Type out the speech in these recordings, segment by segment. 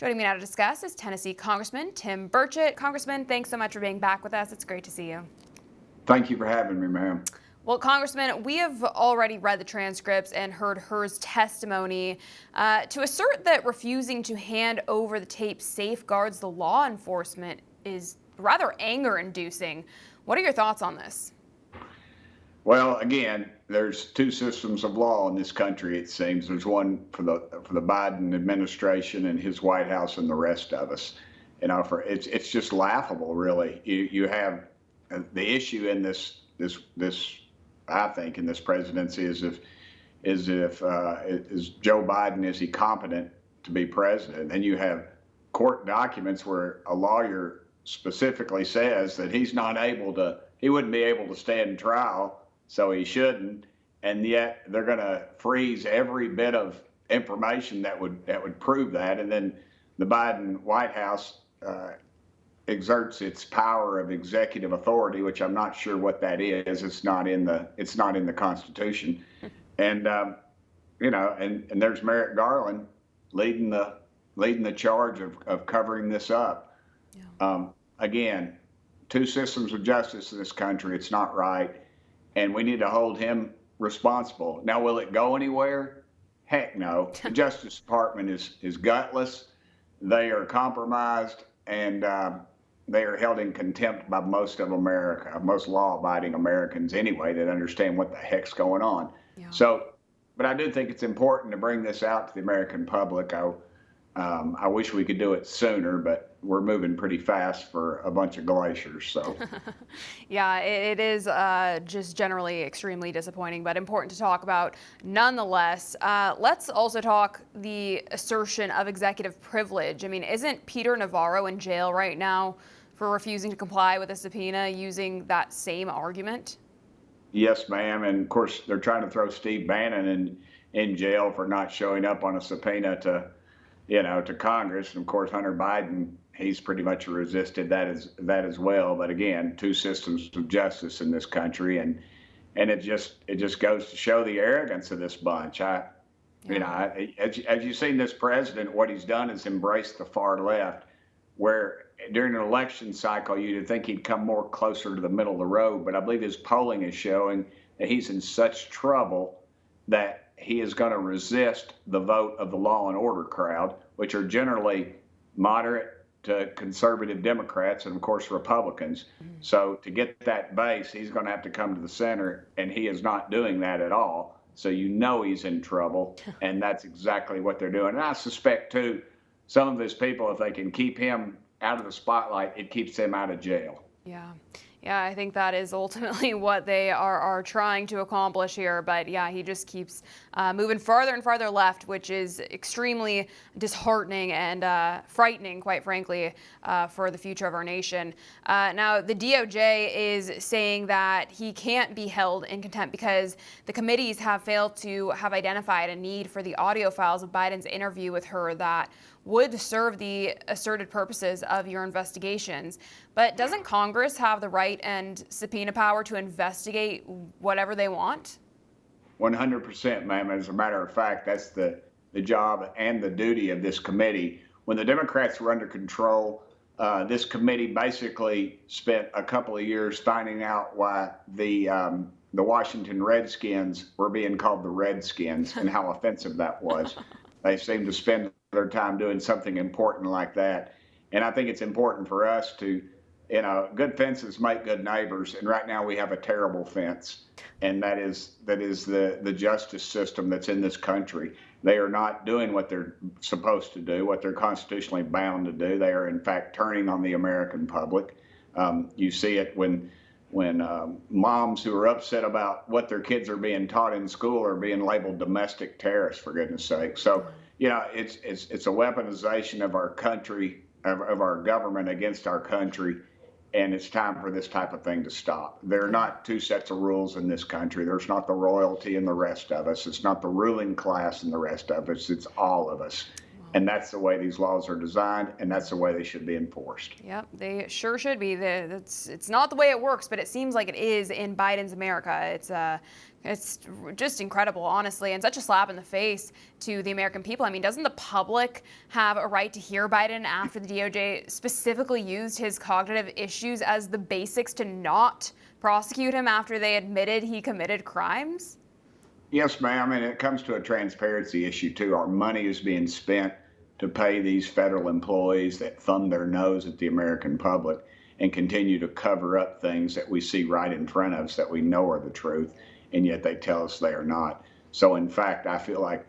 Joining me now to discuss is Tennessee Congressman Tim Burchett. Congressman, thanks so much for being back with us. It's great to see you. Thank you for having me, ma'am. Well, Congressman, we have already read the transcripts and heard Hur's testimony to assert that refusing to hand over the tape safeguards the law enforcement is rather anger-inducing. What are your thoughts on this? Well, again, there's two systems of law in this country, it seems. There's one for the Biden administration and his White House and the rest of us. You know, it's just laughable, really. You have the issue in this I think in this presidency is Joe Biden, is he competent to be president? And you have court documents where a lawyer specifically says that he wouldn't be able to stand trial, so he shouldn't. And yet they're going to freeze every bit of information that would prove that. And then the Biden White House exerts its power of executive authority, which I'm not sure what that is. It's not in the Constitution. And and there's Merrick Garland leading the charge of covering this up. Yeah. Again, two systems of justice in this country. It's not right, and we need to hold him responsible. Now, will it go anywhere? Heck no. The Justice Department is gutless. They are compromised, and they are held in contempt by most of America, most law-abiding Americans anyway, that understand what the heck's going on. Yeah. But I do think it's important to bring this out to the American public. I wish we could do it sooner, but we're moving pretty fast for a bunch of glaciers. So, yeah, it is just generally extremely disappointing, but important to talk about nonetheless. Let's also talk the assertion of executive privilege. I mean, isn't Peter Navarro in jail right now for refusing to comply with a subpoena using that same argument? Yes, ma'am. And of course, they're trying to throw Steve Bannon in jail for not showing up on a subpoena to Congress. And of course, Hunter Biden, he's pretty much resisted that as well. But again, two systems of justice in this country, and it just goes to show the arrogance of this bunch. As you've seen this president, what he's done is embrace the far left, where during an election cycle, you'd think he'd come more closer to the middle of the road. But I believe his polling is showing that he's in such trouble that he is going to resist the vote of the law and order crowd, which are generally moderate to conservative Democrats and, of course, Republicans. Mm-hmm. So to get that base, he's going to have to come to the center, and he is not doing that at all. So he's in trouble, and that's exactly what they're doing. And I suspect, too, some of his people, if they can keep him out of the spotlight, it keeps him out of jail. Yeah, I think that is ultimately what they are trying to accomplish here. But yeah, he just keeps moving farther and farther left, which is extremely disheartening and frightening, quite frankly, for the future of our nation. Now, the DOJ is saying that he can't be held in contempt because the committees have failed to have identified a need for the audio files of Biden's interview with her that would serve the asserted purposes of your investigations. But doesn't Congress have the right and subpoena power to investigate whatever they want? 100%, ma'am. As a matter of fact, that's the job and the duty of this committee. When the Democrats were under control, this committee basically spent a couple of years finding out why the Washington Redskins were being called the Redskins and how offensive that was. They seemed to spend their time doing something important like that. And I think it's important for us to, good fences make good neighbors. And right now we have a terrible fence. And that is the justice system that's in this country. They are not doing what they're supposed to do, what they're constitutionally bound to do. They are, in fact, turning on the American public. You see it when moms who are upset about what their kids are being taught in school are being labeled domestic terrorists, for goodness sake. So, it's a weaponization of our country, of our government against our country, and it's time for this type of thing to stop. There are not two sets of rules in this country. There's not the royalty and the rest of us. It's not the ruling class and the rest of us. It's all of us. And that's the way these laws are designed, and that's the way they should be enforced. Yep, they sure should be. It's not the way it works, but it seems like it is in Biden's America. It's just incredible, honestly, and such a slap in the face to the American people. I mean, doesn't the public have a right to hear Biden after the DOJ specifically used his cognitive issues as the basics to not prosecute him after they admitted he committed crimes? Yes, ma'am, and it comes to a transparency issue, too. Our money is being spent to pay these federal employees that thumb their nose at the American public and continue to cover up things that we see right in front of us that we know are the truth, and yet they tell us they are not. So, in fact, I feel like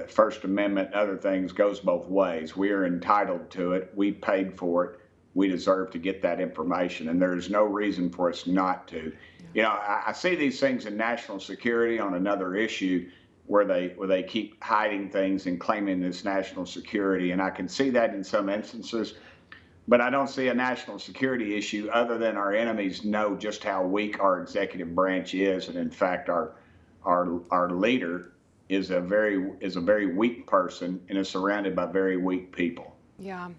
First Amendment and other things goes both ways. We are entitled to it. We paid for it. We deserve to get that information, and there's no reason for us not to. You know, I see these things in national security on another issue where they keep hiding things and claiming this national security, and I can see that in some instances, but I don't see a national security issue other than our enemies know just how weak our executive branch is, and in fact, our leader is a very weak person and is surrounded by very weak people. Yeah,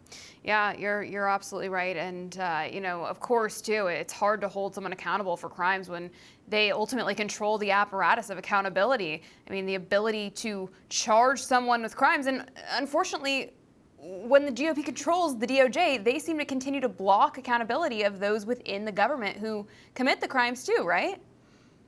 you're absolutely right. And, you know, of course, too, it's hard to hold someone accountable for crimes when they ultimately control the apparatus of accountability. I mean, the ability to charge someone with crimes. And unfortunately, when the GOP controls the DOJ, they seem to continue to block accountability of those within the government who commit the crimes, too, right?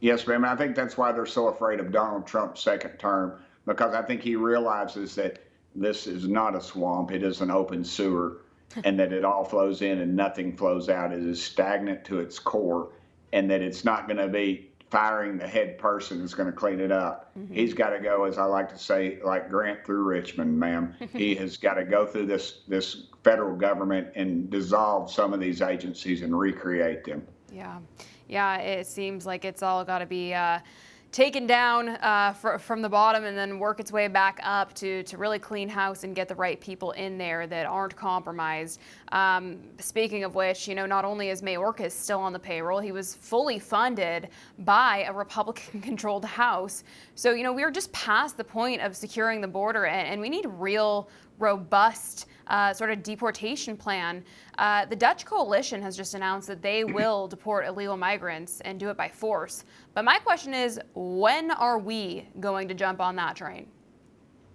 Yes, ma'am. I think that's why they're so afraid of Donald Trump's second term, because I think he realizes that this is not a swamp, it is an open sewer, and that it all flows in and nothing flows out. It is stagnant to its core, and that it's not going to be firing the head person that's going to clean it up. Mm-hmm. He's got to go, as I like to say, like Grant through Richmond, ma'am. He has got to go through this federal government and dissolve some of these agencies and recreate them. Yeah, it seems like it's all got to be taken down from the bottom and then work its way back up to really clean house and get the right people in there that aren't compromised. Speaking of which, you know, not only is Mayorkas still on the payroll, he was fully funded by a Republican-controlled House. So, you know, we are just past the point of securing the border, and we need real, robust sort of deportation plan. The Dutch coalition has just announced that they will deport illegal migrants and do it by force. But my question is, when are we going to jump on that train?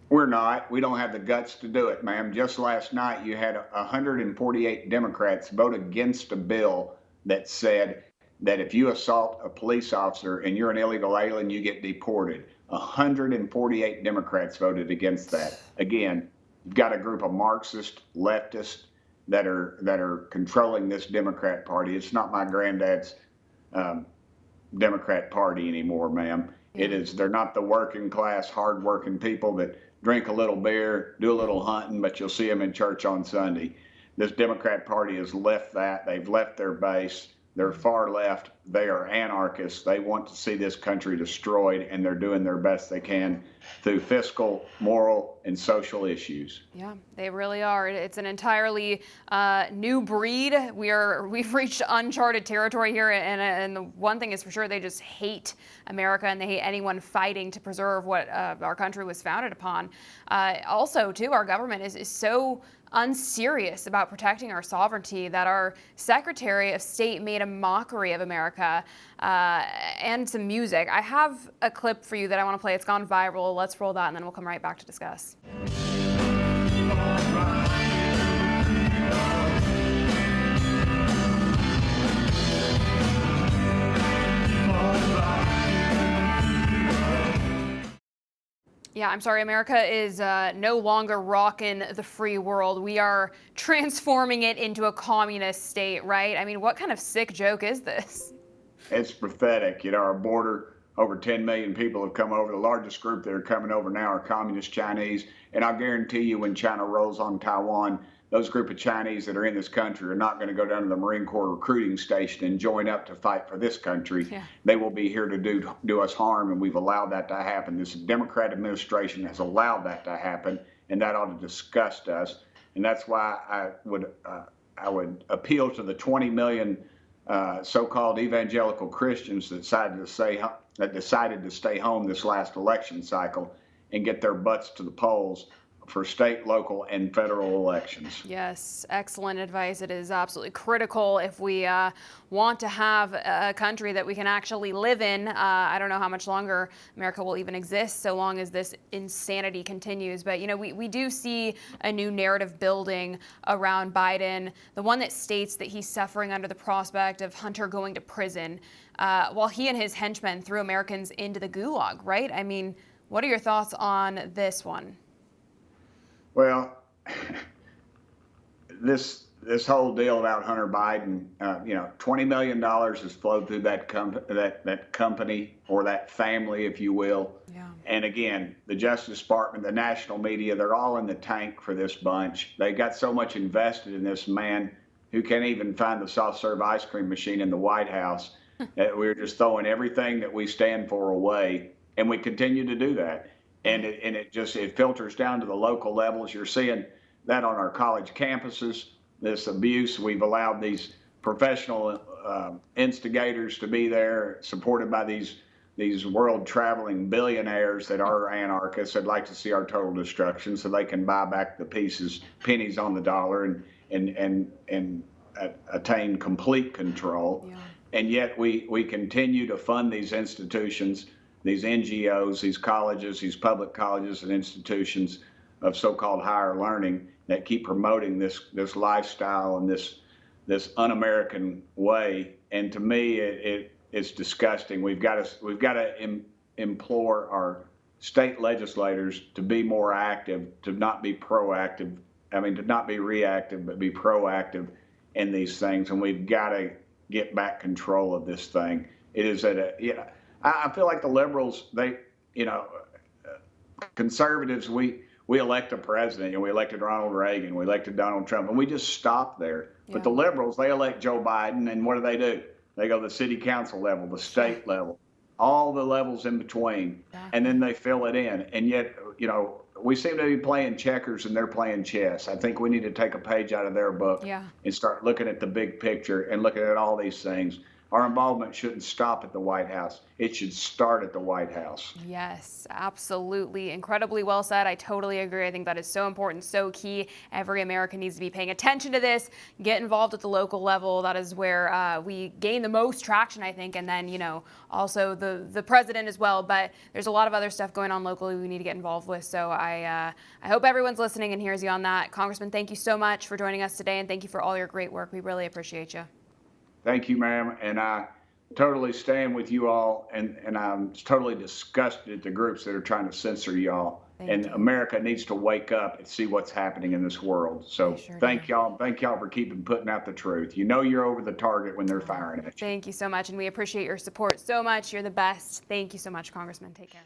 We're not. We don't have the guts to do it, ma'am. Just last night, you had 148 Democrats vote against a bill that said that if you assault a police officer and you're an illegal alien, you get deported. 148 Democrats voted against that. Again, you've got a group of Marxist leftists that are controlling this Democrat Party. It's not my granddad's Democrat Party anymore, ma'am. Yeah. They're not the working class, hard-working people that drink a little beer, do a little hunting, but you'll see them in church on Sunday. This Democrat Party has left that. They've left their base. They're far left. They are anarchists. They want to see this country destroyed, and they're doing their best they can through fiscal, moral, and social issues. Yeah, they really are. It's an entirely new breed. We've reached uncharted territory here, and the one thing is for sure, they just hate America, and they hate anyone fighting to preserve what our country was founded upon. Also, too, our government is so unserious about protecting our sovereignty that our Secretary of State made a mockery of America and some music. I have a clip for you that I want to play. It's gone viral. Let's roll that and then we'll come right back to discuss. Yeah, I'm sorry, America is no longer rocking the free world. We are transforming it into a communist state, right? I mean, what kind of sick joke is this? It's pathetic. You know, our border, over 10 million people have come over. The largest group that are coming over now are communist Chinese. And I guarantee you when China rolls on Taiwan, those group of Chinese that are in this country are not going to go down to the Marine Corps recruiting station and join up to fight for this country. Yeah. They will be here to do us harm, and we've allowed that to happen. This Democrat administration has allowed that to happen, and that ought to disgust us. And that's why I would appeal to the 20 million so-called evangelical Christians that decided to stay home this last election cycle and get their butts to the polls for state, local, and federal elections. Yes, excellent advice. It is absolutely critical if we want to have a country that we can actually live in. I don't know how much longer America will even exist so long as this insanity continues. But, you know, we do see a new narrative building around Biden, the one that states that he's suffering under the prospect of Hunter going to prison while he and his henchmen threw Americans into the gulag, right? I mean, what are your thoughts on this one? Well, this whole deal about Hunter Biden, you know, $20 million has flowed through that company or that family, if you will. Yeah. And again, the Justice Department, the national media, they're all in the tank for this bunch. They got so much invested in this man who can't even find the soft serve ice cream machine in the White House that we're just throwing everything that we stand for away, and we continue to do that. And it filters down to the local levels. You're seeing that on our college campuses, this abuse. We've allowed these professional instigators to be there, supported by these world-traveling billionaires that are anarchists that like to see our total destruction so they can buy back the pennies on the dollar and attain complete control. Yeah. And yet we continue to fund these institutions, these NGOs, these colleges, these public colleges and institutions of so-called higher learning that keep promoting this lifestyle and this un-American way. And to me, it's disgusting. We've got to implore our state legislators to be more active, to not be proactive. I mean, to not be reactive, but be proactive in these things. And we've got to get back control of this thing. It is I feel like the liberals, conservatives, we elect a president, and we elected Ronald Reagan, we elected Donald Trump, and we just stop there. Yeah. But the liberals, they elect Joe Biden, and what do? They go to the city council level, the state level, all the levels in between, and then they fill it in. And yet, we seem to be playing checkers and they're playing chess. I think we need to take a page out of their book and start looking at the big picture and looking at all these things. Our involvement shouldn't stop at the White House. It should start at the White House. Yes, absolutely. Incredibly well said. I totally agree. I think that is so important, so key. Every American needs to be paying attention to this, get involved at the local level. That is where we gain the most traction, I think. And then, also the president as well. But there's a lot of other stuff going on locally we need to get involved with. So I hope everyone's listening and hears you on that. Congressman, thank you so much for joining us today. And thank you for all your great work. We really appreciate you. Thank you, ma'am. And I totally stand with you all. And I'm totally disgusted at the groups that are trying to censor y'all. And America needs to wake up and see what's happening in this world. So thank y'all. Thank y'all for putting out the truth. You're over the target when they're firing at you. Thank you so much. And we appreciate your support so much. You're the best. Thank you so much, Congressman. Take care.